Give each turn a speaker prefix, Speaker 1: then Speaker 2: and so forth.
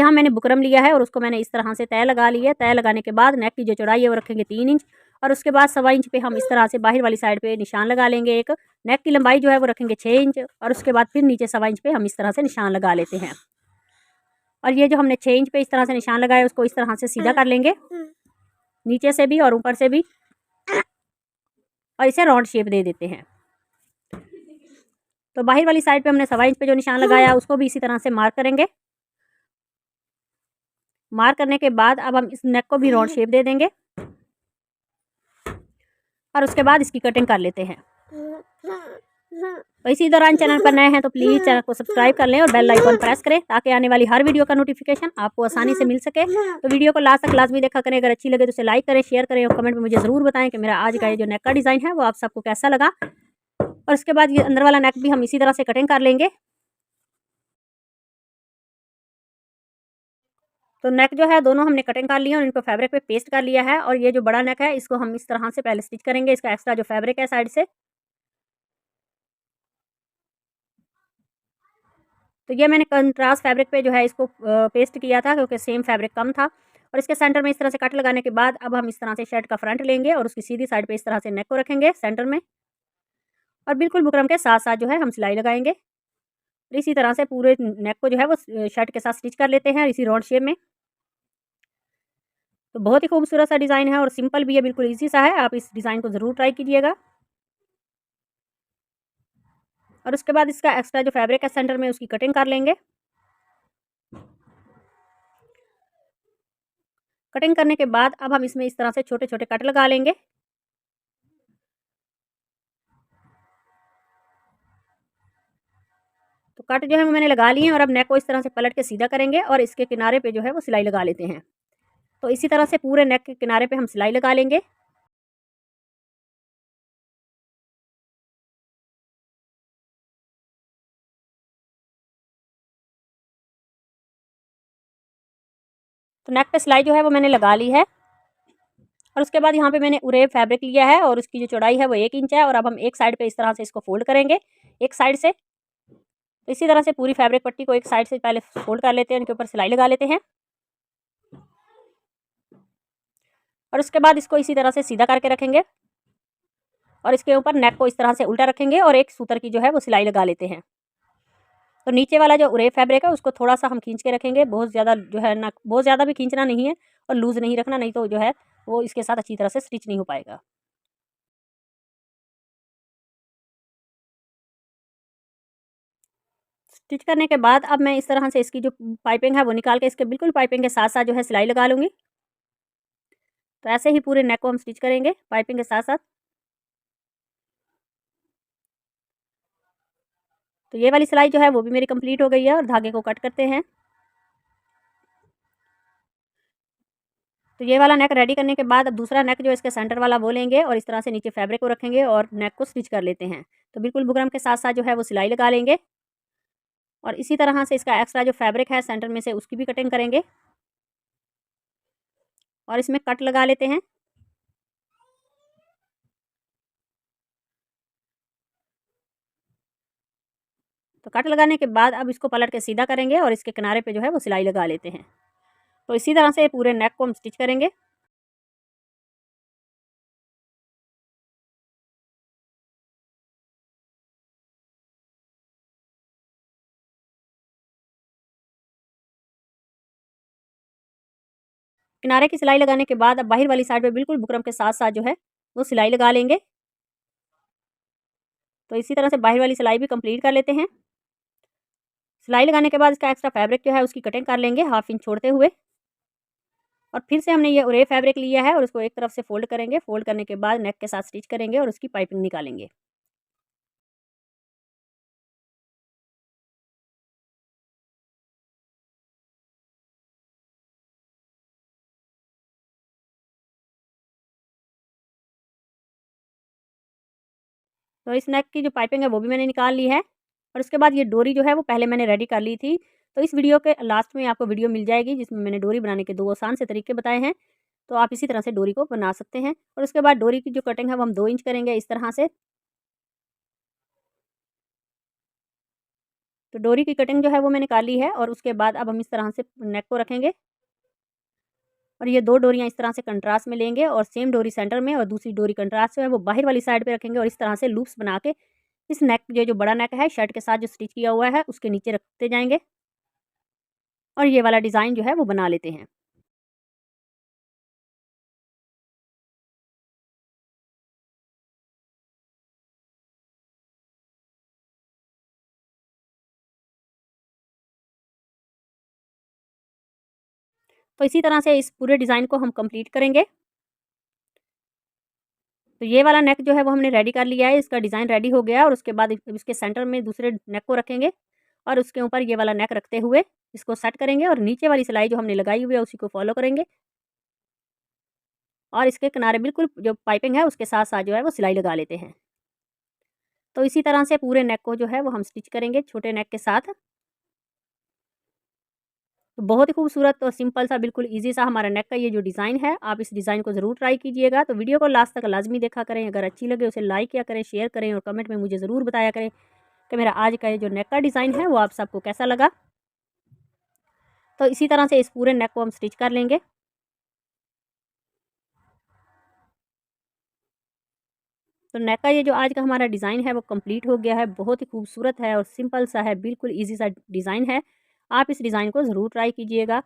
Speaker 1: यहाँ मैंने बुकरम लिया है और उसको मैंने इस तरह से तय लगा ली है। तय लगाने के बाद नेक की जो चौड़ाई है वो रखेंगे 3 इंच और उसके बाद 1.25 इंच पे हम इस तरह से बाहर वाली साइड पे निशान लगा लेंगे एक। नेक की लंबाई जो है वो रखेंगे 6 इंच और उसके बाद फिर नीचे 1.25 इंच पे हम इस तरह से निशान लगा लेते हैं। और ये जो हमने 6 इंच पे इस तरह से निशान लगाया उसको इस तरह से सीधा कर लेंगे, नीचे से भी और ऊपर से भी, और इसे राउंड शेप दे देते हैं। तो बाहर वाली साइड पे हमने 1.25 इंच पे जो निशान लगाया उसको भी इसी तरह से मार्क करेंगे। मार्क करने के बाद अब हम इस नेक को भी राउंड शेप दे देंगे और उसके बाद इसकी कटिंग कर लेते हैं। तो इसी दौरान चैनल पर नए हैं तो प्लीज़ चैनल को सब्सक्राइब कर लें और बेल आइकन प्रेस करें ताकि आने वाली हर वीडियो का नोटिफिकेशन आपको आसानी से मिल सके। तो वीडियो को लास्ट तक लाजमी देखा करें। अगर अच्छी लगे तो उसे लाइक करें, शेयर करें और कमेंट में मुझे ज़रूर बताएं कि मेरा आज का ये जो नेक का डिज़ाइन है वो आप सबको कैसा लगा। और उसके बाद ये अंदर वाला नेक भी हम इसी तरह से कटिंग कर लेंगे। तो नेक जो है दोनों हमने कटिंग कर लिया और इनको फैब्रिक पे पेस्ट कर लिया है। और ये जो बड़ा नेक है इसको हम इस तरह से पहले स्टिच करेंगे, इसका एक्स्ट्रा जो फैब्रिक है साइड से। तो ये मैंने कंट्रास्ट फैब्रिक पे जो है इसको पेस्ट किया था क्योंकि सेम फैब्रिक कम था। और इसके सेंटर में इस तरह से कट लगाने के बाद अब हम इस तरह से शर्ट का फ्रंट लेंगे और उसकी सीधी साइड पे इस तरह से नेक को रखेंगे सेंटर में और बिल्कुल बुकरम के साथ साथ जो है हम सिलाई लगाएंगे। और इसी तरह से पूरे नेक को जो है वो शर्ट के साथ स्टिच कर लेते हैं इसी राउंड शेप में। तो बहुत ही खूबसूरत सा डिज़ाइन है और सिंपल भी है, बिल्कुल ईजी सा है। आप इस डिज़ाइन को ज़रूर ट्राई कीजिएगा। और उसके बाद इसका एक्स्ट्रा जो फैब्रिक है सेंटर में उसकी कटिंग कर लेंगे। कटिंग करने के बाद अब हम इसमें इस तरह से छोटे छोटे कट लगा लेंगे। तो कट जो है वो मैंने लगा लिए हैं और अब नेक को इस तरह से पलट के सीधा करेंगे और इसके किनारे पे जो है वो सिलाई लगा लेते हैं। तो इसी तरह से पूरे नेक के किनारे पे हम सिलाई लगा लेंगे। तो नेक पे सिलाई जो है वो मैंने लगा ली है। और उसके बाद यहाँ पे मैंने उरेब फैब्रिक लिया है और उसकी जो चौड़ाई है वो 1 इंच है। और अब हम एक साइड पे इस तरह से इसको फोल्ड करेंगे एक साइड से। तो इसी तरह से पूरी फैब्रिक पट्टी को एक साइड से पहले फोल्ड कर लेते हैं, उनके ऊपर सिलाई लगा लेते हैं। और उसके बाद इसको इसी तरह से सीधा करके रखेंगे और इसके ऊपर नेक को इस तरह से उल्टा रखेंगे और एक सूतर की जो है वो सिलाई लगा लेते हैं। तो नीचे वाला जो उरेब फैब्रिक है उसको थोड़ा सा हम खींच के रखेंगे, बहुत ज़्यादा जो है ना, बहुत ज़्यादा भी खींचना नहीं है और लूज़ नहीं रखना, नहीं तो जो है वो इसके साथ अच्छी तरह से स्टिच नहीं हो पाएगा। स्टिच करने के बाद अब मैं इस तरह से इसकी जो पाइपिंग है वो निकाल के इसके बिल्कुल पाइपिंग के साथ साथ जो है सिलाई लगा लूँगी। तो ऐसे ही पूरे नेक को हम स्टिच करेंगे पाइपिंग के साथ साथ। तो ये वाली सिलाई जो है वो भी मेरी कंप्लीट हो गई है और धागे को कट करते हैं। तो ये वाला नेक रेडी करने के बाद अब दूसरा नेक जो इसके सेंटर वाला वो लेंगे और इस तरह से नीचे फैब्रिक को रखेंगे और नेक को स्टिच कर लेते हैं। तो बिल्कुल बुकरम के साथ साथ जो है वो सिलाई लगा लेंगे और इसी तरह से इसका एक्स्ट्रा जो फैब्रिक है सेंटर में से उसकी भी कटिंग करेंगे और इसमें कट लगा लेते हैं। तो कट लगाने के बाद अब इसको पलट के सीधा करेंगे और इसके किनारे पे जो है वो सिलाई लगा लेते हैं। तो इसी तरह से पूरे नेक को हम स्टिच करेंगे। किनारे की सिलाई लगाने के बाद अब बाहर वाली साइड पे बिल्कुल बुकरम के साथ साथ जो है वो सिलाई लगा लेंगे। तो इसी तरह से बाहर वाली सिलाई भी कंप्लीट कर लेते हैं। सिलाई लगाने के बाद इसका एक्स्ट्रा फैब्रिक जो है उसकी कटिंग कर लेंगे 1/2 इंच छोड़ते हुए। और फिर से हमने ये उरे फैब्रिक लिया है और उसको एक तरफ से फोल्ड करेंगे। फोल्ड करने के बाद नेक के साथ स्टिच करेंगे और उसकी पाइपिंग निकालेंगे। तो इस नेक की जो पाइपिंग है वो भी मैंने निकाल ली है। और उसके बाद ये डोरी जो है वो पहले मैंने रेडी कर ली थी। तो इस वीडियो के लास्ट में आपको वीडियो मिल जाएगी जिसमें मैंने डोरी बनाने के 2 आसान से तरीके बताए हैं। तो आप इसी तरह से डोरी को बना सकते हैं। और उसके बाद डोरी की जो कटिंग है वो हम 2 इंच करेंगे इस तरह से। तो डोरी की कटिंग जो है वो मैंने निकाल ली है और उसके बाद अब हम इस तरह से नेक को रखेंगे और ये 2 डोरियाँ इस तरह से कंट्रास्ट में लेंगे और सेम डोरी सेंटर में और दूसरी डोरी कंट्रास्ट जो है वो बाहर वाली साइड पे रखेंगे और इस तरह से लूप्स बना के इस नेक ये जो बड़ा नेक है शर्ट के साथ जो स्टिच किया हुआ है उसके नीचे रखते जाएँगे और ये वाला डिज़ाइन जो है वो बना लेते हैं। तो इसी तरह से इस पूरे डिज़ाइन को हम कंप्लीट करेंगे। तो ये वाला नेक जो है वो हमने रेडी कर लिया है, इसका डिज़ाइन रेडी हो गया है और उसके बाद इसके सेंटर में दूसरे नेक को रखेंगे और उसके ऊपर ये वाला नेक रखते हुए इसको सेट करेंगे और नीचे वाली सिलाई जो हमने लगाई हुई है उसी को फॉलो करेंगे और इसके किनारे बिल्कुल जो पाइपिंग है उसके साथ-साथ जो है वो सिलाई लगा लेते हैं। तो इसी तरह से पूरे नेक को जो है वो हम स्टिच करेंगे छोटे नेक के साथ। तो बहुत ही खूबसूरत और सिंपल सा बिल्कुल ईज़ी सा हमारा नेक का ये जो डिज़ाइन है, आप इस डिज़ाइन को ज़रूर ट्राई कीजिएगा। तो वीडियो को लास्ट तक लाज़मी देखा करें, अगर अच्छी लगे उसे लाइक किया करें, शेयर करें और कमेंट में मुझे ज़रूर बताया करें कि मेरा आज का ये जो नेक का डिज़ाइन है वो आप सबको कैसा लगा। तो इसी तरह से इस पूरे नेक को हम स्टिच कर लेंगे। तो नेक का ये जो आज का हमारा डिज़ाइन है वो कंप्लीट हो गया है, बहुत ही खूबसूरत है और सिंपल सा है, बिल्कुल ईज़ी सा डिज़ाइन है। आप इस डिज़ाइन को ज़रूर ट्राई कीजिएगा।